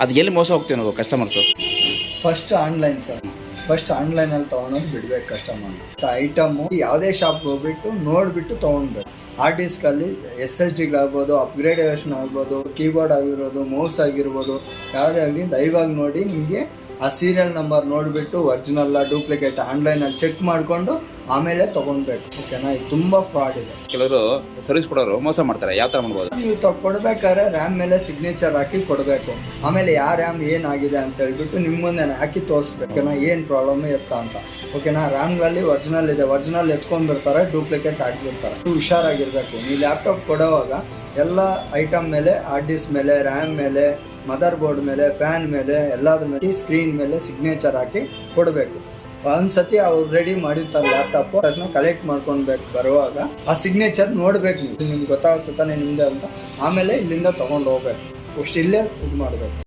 ಅದು ಎಲ್ಲಿ ಮೋಸ ಹೋಗ್ತೀವಿ ನಾವು customers? First online sir, first ಆನ್ಲೈನಲ್ಲಿ ತೊಗೊಂಡೋಗಿ ಬಿಡ್ಬೇಕು ಕಸ್ಟಮರ್. ಐಟಮು ಯಾವುದೇ ಶಾಪ್ಗೆ ಹೋಗ್ಬಿಟ್ಟು ನೋಡಿಬಿಟ್ಟು ತೊಗೊಳ್ಬೇಕು. ಹಾರ್ಡ್ ಡಿಸ್ಕಲ್ಲಿ SSDಗಳಾಗ್ಬೋದು, ಅಪ್ಗ್ರೇಡೇಷನ್ ಆಗ್ಬೋದು, ಕೀಬೋರ್ಡ್ ಆಗಿರ್ಬೋದು, ಮೌಸ್ ಆಗಿರ್ಬೋದು, ಯಾವುದೇ ಆಗಲಿ ದಯವಾಗಿ ನೋಡಿ ನಿಮಗೆ ಆ ಸೀರಿಯಲ್ ನಂಬರ್ ನೋಡಿಬಿಟ್ಟು ಒರಿಜಿನಲ್ಲ ಡೂಪ್ಲಿಕೇಟ್ ಆನ್ಲೈನಲ್ಲಿ ಚೆಕ್ ಮಾಡಿಕೊಂಡು ಆಮೇಲೆ ತೊಗೊಳ್ಬೇಕು. ಓಕೆನಾ? ಇದು ತುಂಬ ಫ್ರಾಡ್ ಇದೆ. ಕೆಲವರು ಸರ್ವಿಸ್ ಕೊಡೋರು ಮೋಸ ಮಾಡ್ತಾರೆ. ಯಾವ ಥರ ಮಾಡ್ಬೋದು? ನೀವು ಕೊಡಬೇಕಾದ್ರೆ ರ್ಯಾಮ್ ಮೇಲೆ ಸಿಗ್ನೇಚರ್ ಹಾಕಿ ಕೊಡಬೇಕು. ಆಮೇಲೆ ಯಾವ ರ್ಯಾಮ್ ಏನಾಗಿದೆ ಅಂತ ಹೇಳ್ಬಿಟ್ಟು ನಿಮ್ಮ ಮುಂದೆ ಹಾಕಿ ತೋರಿಸ್ಬೇಕು. ಓಕೆನಾ? ಏನು ಪ್ರಾಬ್ಲಮ್ ಇರ್ತಾ ಅಂತ. ಓಕೆನಾ? ರ್ಯಾಮ್ಗಳಲ್ಲಿ ಒರಿಜಿನಲ್ ಇದೆ, ಒರಿಜಿನಲ್ ಎತ್ಕೊಂಡ್ಬಿಡ್ತಾರೆ, ಡೂಪ್ಲಿಕೇಟ್ ಹಾಕಿಬಿಡ್ತಾರೆ. ಹುಷಾರಾಗಿರ್ಬೇಕು. ನೀವು ಲ್ಯಾಪ್ಟಾಪ್ ಕೊಡೋವಾಗ ಎಲ್ಲ ಐಟಮ್ ಮೇಲೆ, ಹಾರ್ಡ್ ಡಿಸ್ಕ್ ಮೇಲೆ, ರ್ಯಾಮ್ ಮೇಲೆ, ಮದರ್ ಬೋರ್ಡ್ ಮೇಲೆ, ಫ್ಯಾನ್ ಮೇಲೆ, ಎಲ್ಲದ್ರ ಮೇಲೆ, ಸ್ಕ್ರೀನ್ ಮೇಲೆ ಸಿಗ್ನೇಚರ್ ಹಾಕಿ ಕೊಡಬೇಕು. ಒಂದ್ಸತಿ ಅವ್ರು ರೆಡಿ ಮಾಡಿರ್ತಾರೆ ಲ್ಯಾಪ್ಟಾಪ್, ಅದನ್ನ ಕಲೆಕ್ಟ್ ಮಾಡ್ಕೊಳ್ಬೇಕು. ಬರುವಾಗ ಆ ಸಿಗ್ನೇಚರ್ ನೋಡ್ಬೇಕು. ನೀವು ನಿಮ್ಗೆ ಗೊತ್ತಾಗುತ್ತೆ ತಾನೇ ನಿಮ್ದೆ ಅಂತ. ಆಮೇಲೆ ಇಲ್ಲಿಂದ ತೊಗೊಂಡು ಹೋಗ್ಬೇಕು. ಅಷ್ಟು ಇಲ್ಲೇ ಇದು ಮಾಡಬೇಕು.